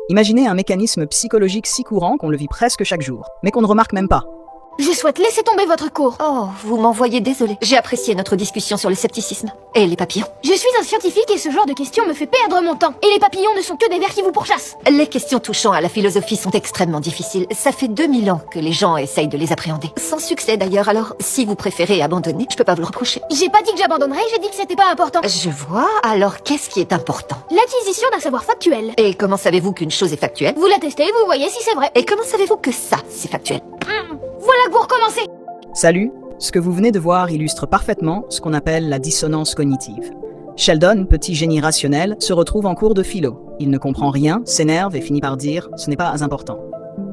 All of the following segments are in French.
Imaginez un mécanisme psychologique si courant qu'on le vit presque chaque jour, mais qu'on ne remarque même pas. Je souhaite laisser tomber votre cours. Oh, vous m'envoyez désolé. J'ai apprécié notre discussion sur le scepticisme. Et les papillons. Je suis un scientifique et ce genre de questions me fait perdre mon temps. Et les papillons ne sont que des vers qui vous pourchassent. Les questions touchant à la philosophie sont extrêmement difficiles. Ça fait 2000 ans que les gens essayent de les appréhender. Sans succès d'ailleurs, alors si vous préférez abandonner, je peux pas vous le reprocher. J'ai pas dit que j'abandonnerais, j'ai dit que c'était pas important. Je vois. Alors qu'est-ce qui est important? L'acquisition d'un savoir factuel. Et comment savez-vous qu'une chose est factuelle? Vous la testez, vous voyez si c'est vrai. Et comment savez-vous que ça, c'est factuel? Voilà que vous recommencez. Salut, ce que vous venez de voir illustre parfaitement ce qu'on appelle la dissonance cognitive. Sheldon, petit génie rationnel, se retrouve en cours de philo. Il ne comprend rien, s'énerve et finit par dire « ce n'est pas important ».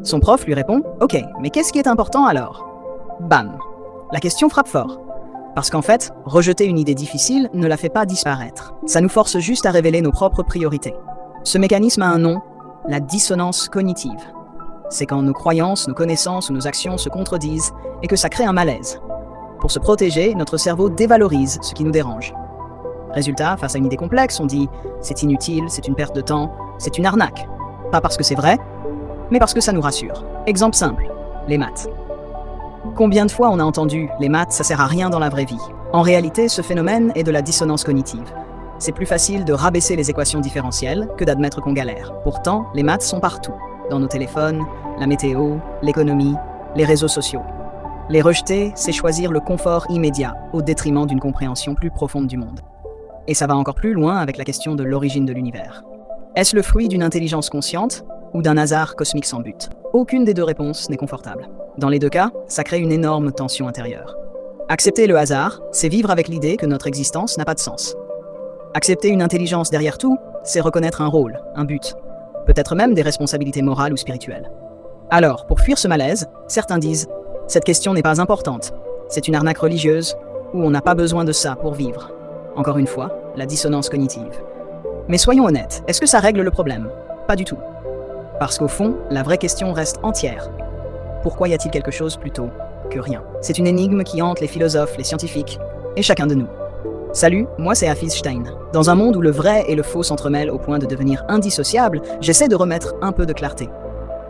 Son prof lui répond « ok, mais qu'est-ce qui est important alors ?» Bam! La question frappe fort. Parce qu'en fait, rejeter une idée difficile ne la fait pas disparaître. Ça nous force juste à révéler nos propres priorités. Ce mécanisme a un nom, la dissonance cognitive. C'est quand nos croyances, nos connaissances ou nos actions se contredisent et que ça crée un malaise. Pour se protéger, notre cerveau dévalorise ce qui nous dérange. Résultat, face à une idée complexe, on dit « c'est inutile, c'est une perte de temps, c'est une arnaque ». Pas parce que c'est vrai, mais parce que ça nous rassure. Exemple simple, les maths. Combien de fois on a entendu « les maths, ça sert à rien dans la vraie vie ». En réalité, ce phénomène est de la dissonance cognitive. C'est plus facile de rabaisser les équations différentielles que d'admettre qu'on galère. Pourtant, les maths sont partout. Dans nos téléphones, la météo, l'économie, les réseaux sociaux. Les rejeter, c'est choisir le confort immédiat au détriment d'une compréhension plus profonde du monde. Et ça va encore plus loin avec la question de l'origine de l'univers. Est-ce le fruit d'une intelligence consciente ou d'un hasard cosmique sans but? Aucune des deux réponses n'est confortable. Dans les deux cas, ça crée une énorme tension intérieure. Accepter le hasard, c'est vivre avec l'idée que notre existence n'a pas de sens. Accepter une intelligence derrière tout, c'est reconnaître un rôle, un but. Peut-être même des responsabilités morales ou spirituelles. Alors, pour fuir ce malaise, certains disent « cette question n'est pas importante, c'est une arnaque religieuse, ou on n'a pas besoin de ça pour vivre ». Encore une fois, la dissonance cognitive. Mais soyons honnêtes, est-ce que ça règle le problème? Pas du tout. Parce qu'au fond, la vraie question reste entière. Pourquoi y a-t-il quelque chose plutôt que rien? C'est une énigme qui hante les philosophes, les scientifiques, et chacun de nous. Salut, moi c'est Hafiz Stein. Dans un monde où le vrai et le faux s'entremêlent au point de devenir indissociables, j'essaie de remettre un peu de clarté.